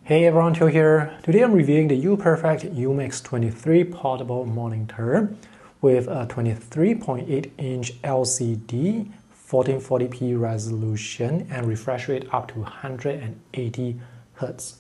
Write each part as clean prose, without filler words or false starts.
Hey everyone, Theo here. Today I'm reviewing the UPerfect UMax 23 portable monitor with a 23.8-inch LCD, 1440p resolution, and refresh rate up to 180 Hz.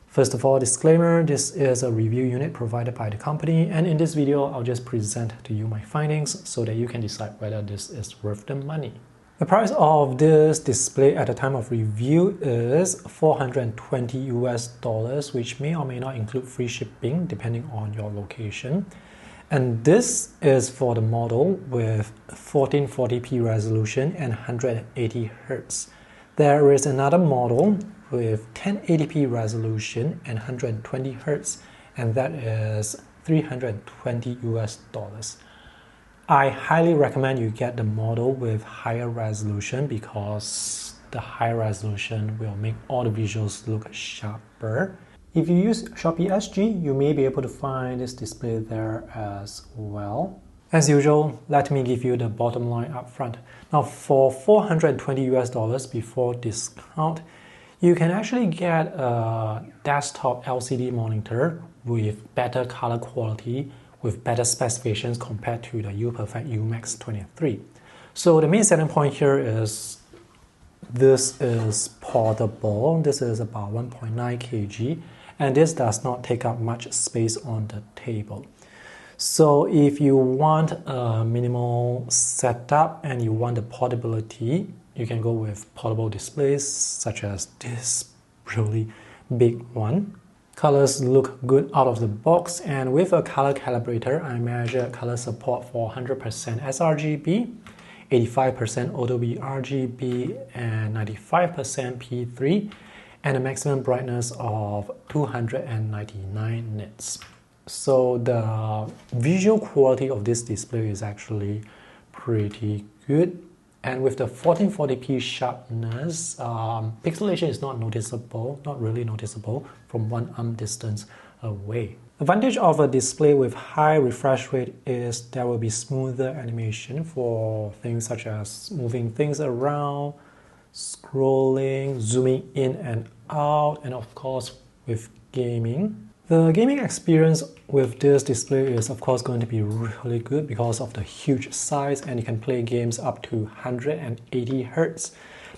First of all, disclaimer, this is a review unit provided by the company, and in this video I'll just present to you my findings so that you can decide whether this is worth the money. The price of this display at the time of review is $420 US, which may or may not include free shipping depending on your location. And this is for the model with 1440p resolution and 180 Hz. There is another model with 1080p resolution and 120 Hz, and that is $320 US. I highly recommend you get the model with higher resolution because the higher resolution will make all the visuals look sharper. If you use Shopee SG, you may be able to find this display there as well. As usual, let me give you the bottom line up front. Now for $420 US before discount, you can actually get a desktop LCD monitor with better color quality, with better specifications compared to the UPerfect UMax 23. So the main selling point here is this is portable. This is about 1.9 kg, and this does not take up much space on the table. So if you want a minimal setup and you want the portability, you can go with portable displays such as this really big one. Colors look good out of the box, and with a color calibrator, I measured color support for 100% sRGB, 85% Adobe RGB, and 95% P3, and a maximum brightness of 299 nits. So the visual quality of this display is actually pretty good. And with the 1440p sharpness, pixelation is not really noticeable from one arm distance away. The advantage of a display with high refresh rate is there will be smoother animation for things such as moving things around, scrolling, zooming in and out, and of course with gaming. The gaming experience with this display is of course going to be really good because of the huge size, and you can play games up to 180 Hz.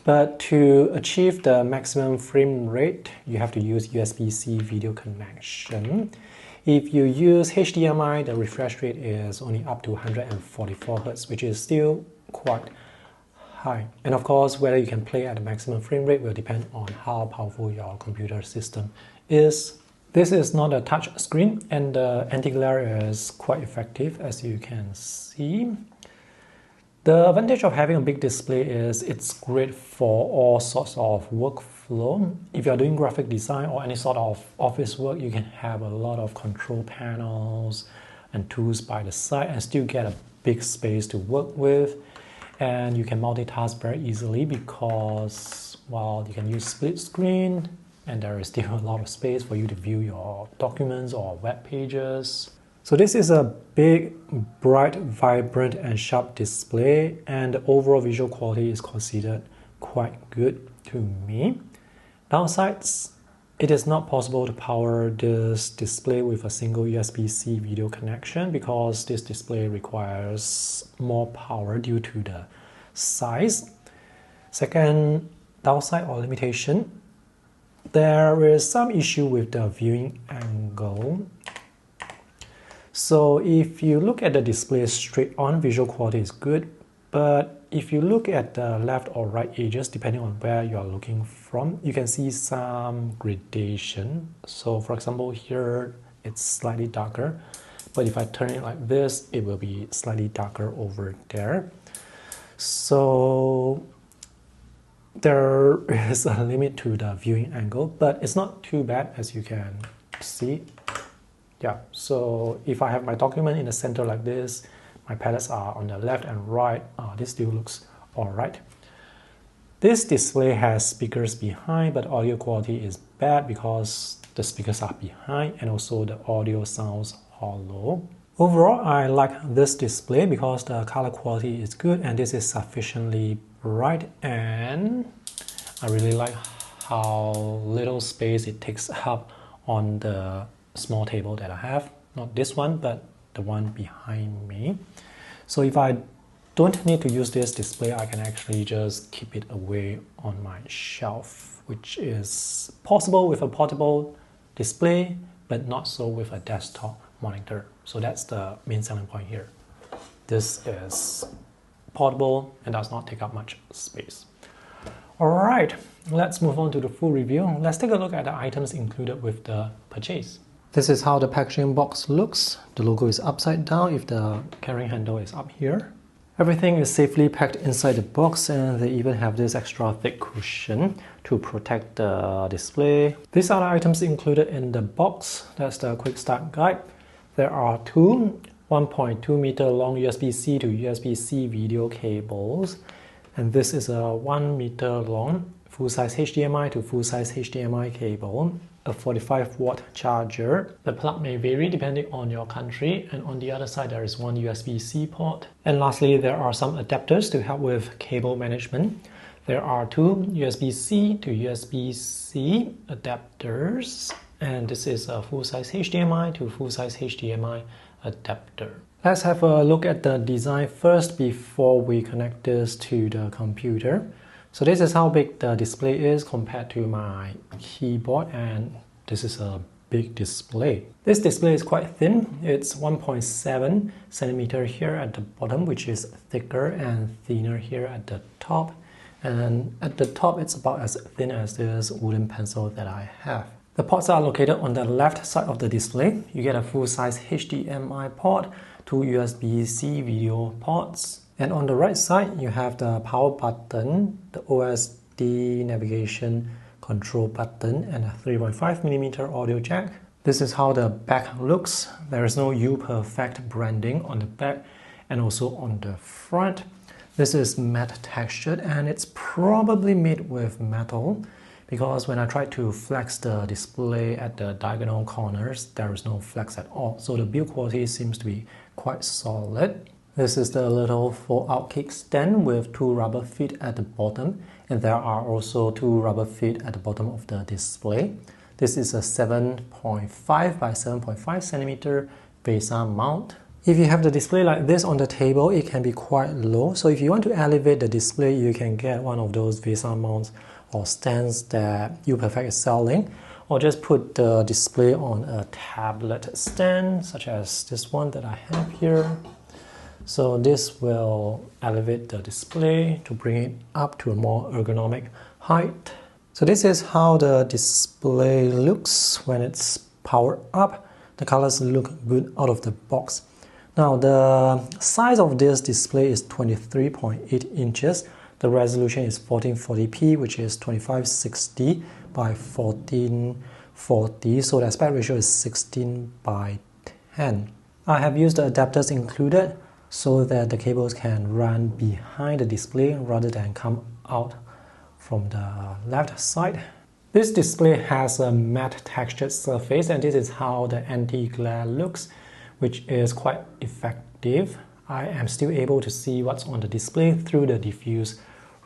But to achieve the maximum frame rate, you have to use USB-C video connection. If you use HDMI, the refresh rate is only up to 144 Hz, which is still quite high. And of course, whether you can play at the maximum frame rate will depend on how powerful your computer system is. This is not a touch screen, and the anti-glare is quite effective, as you can see. The advantage of having a big display is it's great for all sorts of workflow. If you're doing graphic design or any sort of office work, you can have a lot of control panels and tools by the side and still get a big space to work with. And you can multitask very easily because, well, you can use split screen, and there is still a lot of space for you to view your documents or web pages. So this is a big, bright, vibrant and sharp display, and the overall visual quality is considered quite good to me. Downsides, it is not possible to power this display with a single USB-C video connection because this display requires more power due to the size. Second downside or limitation, there is some issue with the viewing angle. So if you look at the display straight on, visual quality is good, but if you look at the left or right edges, depending on where you are looking from, you can see some gradation. So for example, here it's slightly darker, but if I turn it like this, it will be slightly darker over there. So there is a limit to the viewing angle, but it's not too bad, as you can see. Yeah, so if I have my document in the center like this, my palettes are on the left and right, this still looks alright. This display has speakers behind, but audio quality is bad because the speakers are behind and also the audio sounds hollow. Overall, I like this display because the color quality is good and this is sufficiently bright, and I really like how little space it takes up on the small table that I have. Not this one, but the one behind me. So if I don't need to use this display, I can actually just keep it away on my shelf, which is possible with a portable display, but not so with a desktop monitor. So that's the main selling point here. This is portable and does not take up much space. Alright, let's move on to the full review. Let's take a look at the items included with the purchase. This is how the packaging box looks. The logo is upside down if the carrying handle is up here. Everything is safely packed inside the box, and they even have this extra thick cushion to protect the display. These are the items included in the box. That's the quick start guide. There are two 1.2 meter long USB-C to USB-C video cables, and this is a 1 meter long full-size HDMI to full-size HDMI cable, a 45 watt charger. The plug may vary depending on your country, and on the other side there is one USB-C port. And lastly, there are some adapters to help with cable management. There are two USB-C to USB-C adapters, and this is a full-size HDMI to full-size HDMI adapter. Let's have a look at the design first before we connect this to the computer. So this is how big the display is compared to my keyboard, and this is a big display. This display is quite thin. It's 1.7 centimeter here at the bottom, which is thicker and thinner here at the top. And at the top, it's about as thin as this wooden pencil that I have. The ports are located on the left side of the display. You get a full-size HDMI port, two USB-C video ports. And on the right side, you have the power button, the OSD navigation control button, and a 3.5mm audio jack. This is how the back looks. There is no UPerfect branding on the back and also on the front. This is matte textured, and it's probably made with metal, because when I tried to flex the display at the diagonal corners, there is no flex at all. So the build quality seems to be quite solid. This is the little fold-out kickstand with two rubber feet at the bottom, and there are also two rubber feet at the bottom of the display. This is a 7.5 by 7.5 centimeter VESA mount. If you have the display like this on the table, it can be quite low. So if you want to elevate the display, you can get one of those VESA mounts or stands that UPerfect is selling, or just put the display on a tablet stand, such as this one that I have here. So this will elevate the display to bring it up to a more ergonomic height. So this is how the display looks when it's powered up. The colors look good out of the box. Now the size of this display is 23.8 inches. The resolution is 1440p, which is 2560 by 1440. So the aspect ratio is 16 by 10. I have used the adapters included so that the cables can run behind the display rather than come out from the left side. This display has a matte textured surface, and this is how the anti-glare looks, which is quite effective. I am still able to see what's on the display through the diffuse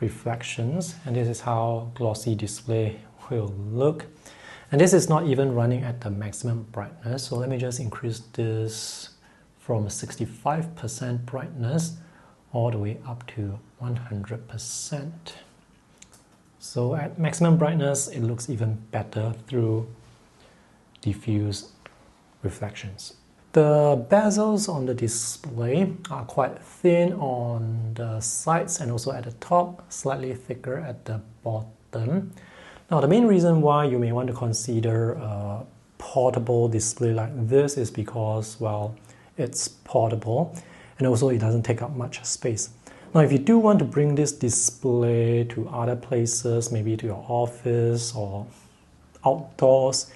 reflections, and this is how glossy display will look. And this is not even running at the maximum brightness, so let me just increase this from 65% brightness all the way up to 100%. So at maximum brightness, it looks even better through diffuse reflections. The bezels on the display are quite thin on the sides and also at the top, slightly thicker at the bottom. Now the main reason why you may want to consider a portable display like this is because, well, it's portable and also it doesn't take up much space. Now if you do want to bring this display to other places, maybe to your office or outdoors,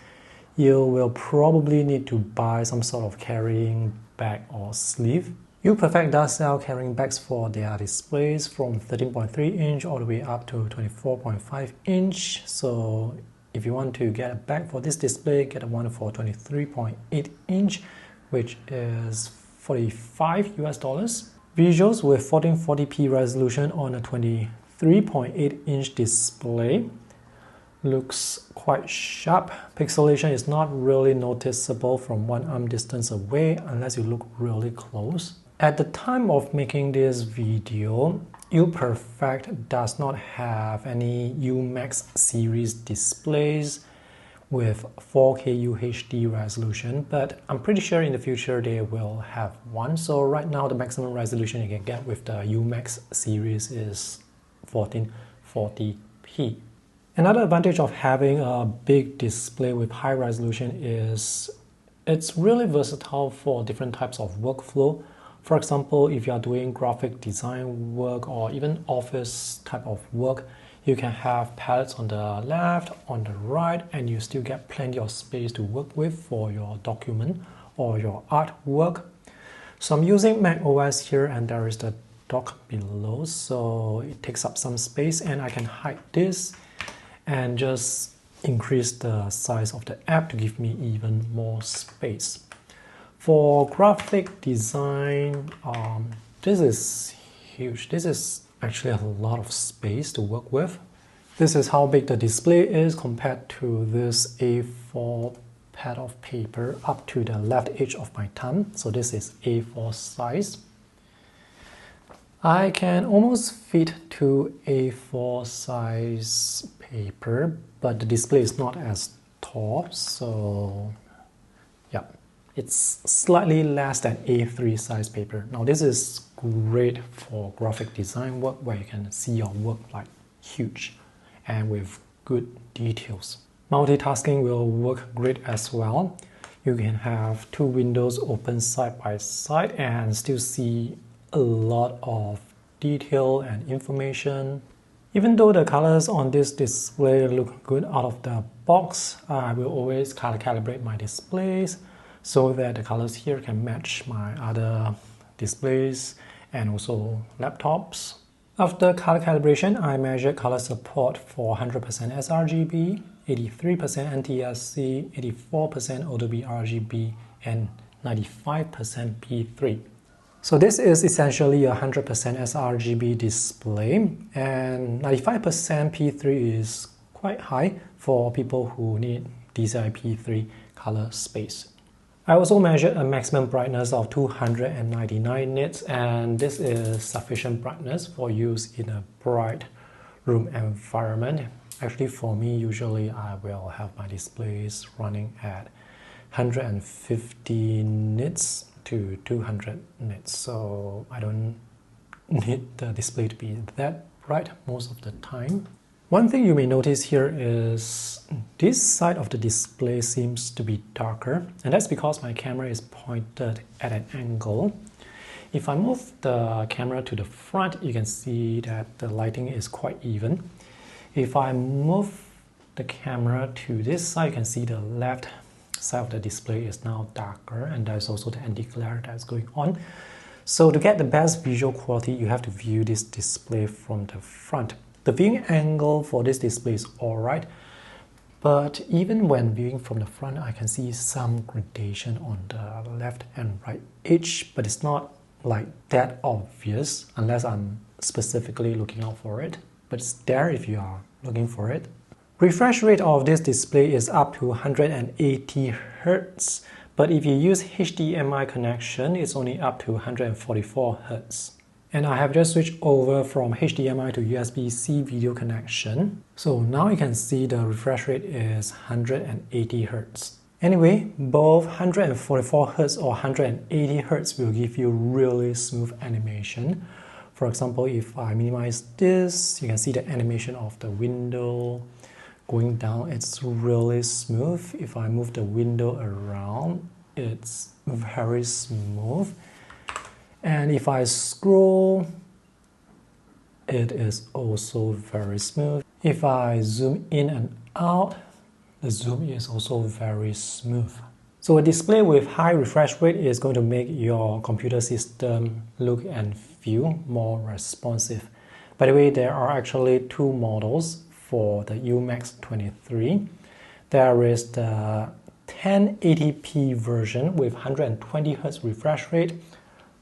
you will probably need to buy some sort of carrying bag or sleeve. UPerfect does sell carrying bags for their displays from 13.3 inch all the way up to 24.5 inch. So if you want to get a bag for this display, get one for 23.8 inch, which is $45 US. Visuals with 1440p resolution on a 23.8 inch display. looks quite sharp. Pixelation is not really noticeable from one arm distance away unless you look really close. At the time of making this video, UPerfect does not have any UMax series displays with 4K UHD resolution, but I'm pretty sure in the future they will have one. So right now the maximum resolution you can get with the UMax series is 1440p. Another advantage of having a big display with high resolution is it's really versatile for different types of workflow. For example, if you are doing graphic design work or even office type of work, you can have palettes on the left, on the right, and you still get plenty of space to work with for your document or your artwork. So I'm using Mac OS here, and there is the dock below, so it takes up some space, and I can hide this and just increase the size of the app to give me even more space. For graphic design, this is huge. This is actually a lot of space to work with. This is how big the display is compared to this A4 pad of paper up to the left edge of my thumb. So this is A4 size. I can almost fit two A4 size paper, but the display is not as tall, so yeah, it's slightly less than A3 size paper. Now this is great for graphic design work where you can see your work like huge and with good details. Multitasking will work great as well. You can have two windows open side by side and still see a lot of detail and information. Even though the colors on this display look good out of the box, I will always color calibrate my displays so that the colors here can match my other displays and also laptops. After color calibration, I measured color support for 100% sRGB, 83% NTSC, 84% Adobe RGB, and 95% P3. So this is essentially a 100% sRGB display, and 95% P3 is quite high for people who need DCI P3 color space. I also measured a maximum brightness of 299 nits, and this is sufficient brightness for use in a bright room environment. Actually, for me, usually I will have my displays running at 150 nits to 200 nits, so I don't need the display to be that bright most of the time. One thing you may notice here is this side of the display seems to be darker, and that's because my camera is pointed at an angle. If I move the camera to the front, you can see that the lighting is quite even. If I move the camera to this side, you can see the left side of the display is now darker, and there's also the anti-glare that's going on. So to get the best visual quality, you have to view this display from the front. The viewing angle for this display is alright, but even when viewing from the front, I can see some gradation on the left and right edge, but it's not like that obvious unless I'm specifically looking out for it, but it's there if you are looking for it. Refresh rate of this display is up to 180 Hz, but if you use HDMI connection, it's only up to 144 Hz. And I have just switched over from HDMI to USB-C video connection. So now you can see the refresh rate is 180 Hz. Anyway, both 144 Hz or 180 Hz will give you really smooth animation. For example, if I minimize this, you can see the animation of the window going down. It's really smooth. If I move the window around, it's very smooth. And if I scroll, it is also very smooth. If I zoom in and out, the zoom is also very smooth. So a display with high refresh rate is going to make your computer system look and feel more responsive. By the way, there are actually two models for the UMax 23. There is the 1080p version with 120 Hz refresh rate.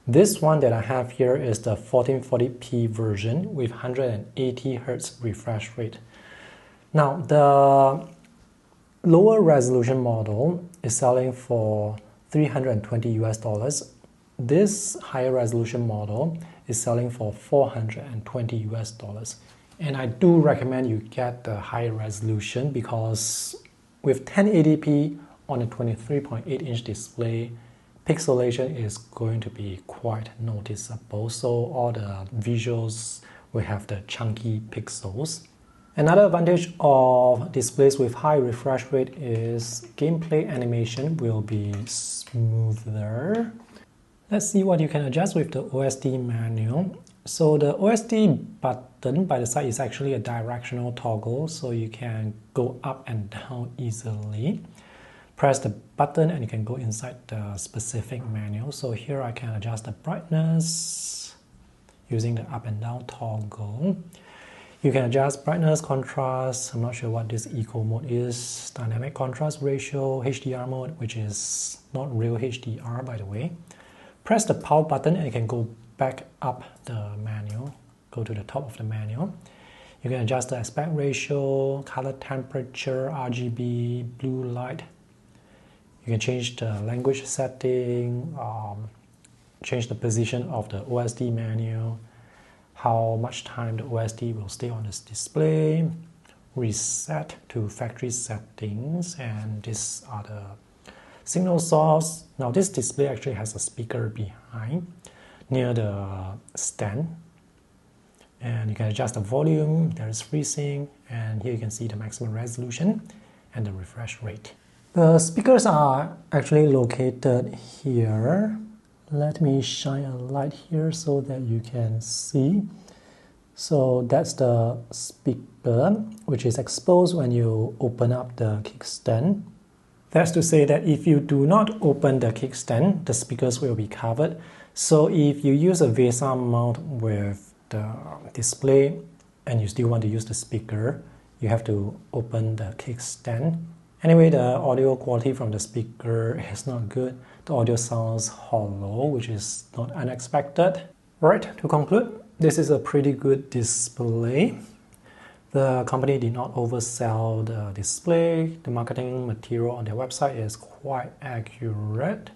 This one that I have here is the 1440p version with 180 Hz refresh rate. Now, the lower resolution model is selling for $320 US. This higher resolution model is selling for $420 US. And I do recommend you get the higher resolution because with 1080p on a 23.8-inch display, pixelation is going to be quite noticeable. So all the visuals will have the chunky pixels. Another advantage of displays with high refresh rate is gameplay animation will be smoother. Let's see what you can adjust with the OSD menu. So the OSD button by the side is actually a directional toggle, so you can go up and down easily. Press the button and you can go inside the specific menu. So here I can adjust the brightness using the up and down toggle. You can adjust brightness, contrast, I'm not sure what this eco mode is, dynamic contrast ratio, HDR mode, which is not real HDR by the way. Press the power button and you can go back up the menu, go to the top of the menu. You can adjust the aspect ratio, color temperature, RGB, blue light. You can change the language setting, change the position of the OSD menu, how much time the OSD will stay on this display, reset to factory settings, and these are the signal source. Now this display actually has a speaker behind near the stand, and you can adjust the volume, there is FreeSync, and here you can see the maximum resolution and the refresh rate. The speakers are actually located here. Let me shine a light here so that you can see. So that's the speaker, which is exposed when you open up the kickstand. That's to say that if you do not open the kickstand, the speakers will be covered. So if you use a VESA mount with the display and you still want to use the speaker, you have to open the kickstand. Anyway, the audio quality from the speaker is not good. The audio sounds hollow, which is not unexpected. Right, to conclude, this is a pretty good display. The company did not oversell the display. The marketing material on their website is quite accurate.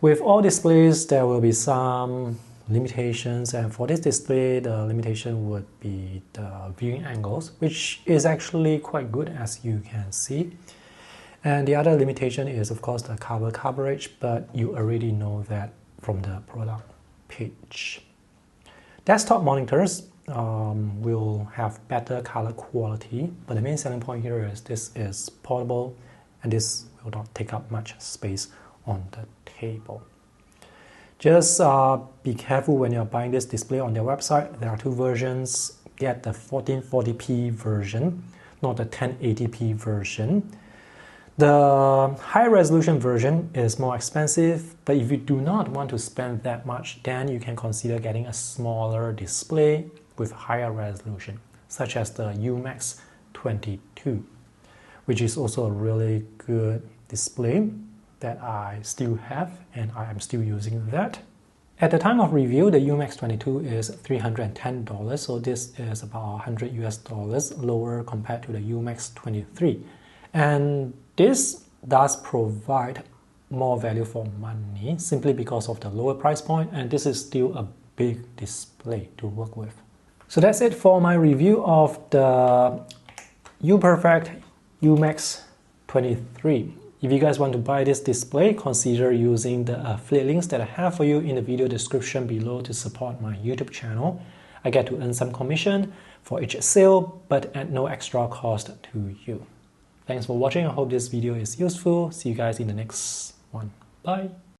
With all displays, there will be some limitations, and for this display, the limitation would be the viewing angles, which is actually quite good as you can see. And the other limitation is of course the color coverage, but you already know that from the product page. Desktop monitors will have better color quality, but the main selling point here is this is portable and this will not take up much space on the table. Just be careful when you're buying this display on their website. There are two versions. Get the 1440p version, not the 1080p version. The high resolution version is more expensive, but if you do not want to spend that much, then you can consider getting a smaller display with higher resolution, such as the UMax 22, which is also a really good display that I still have and I am still using that. At the time of review, the UMax 22 is $310, so this is about $100 US lower compared to the UMax 23. And this does provide more value for money simply because of the lower price point, and this is still a big display to work with. So that's it for my review of the UPerfect UMax 23. If you guys want to buy this display, consider using the affiliate links that I have for you in the video description below to support my YouTube channel. I get to earn some commission for each sale, but at no extra cost to you. Thanks for watching. I hope this video is useful. See you guys in the next one. Bye.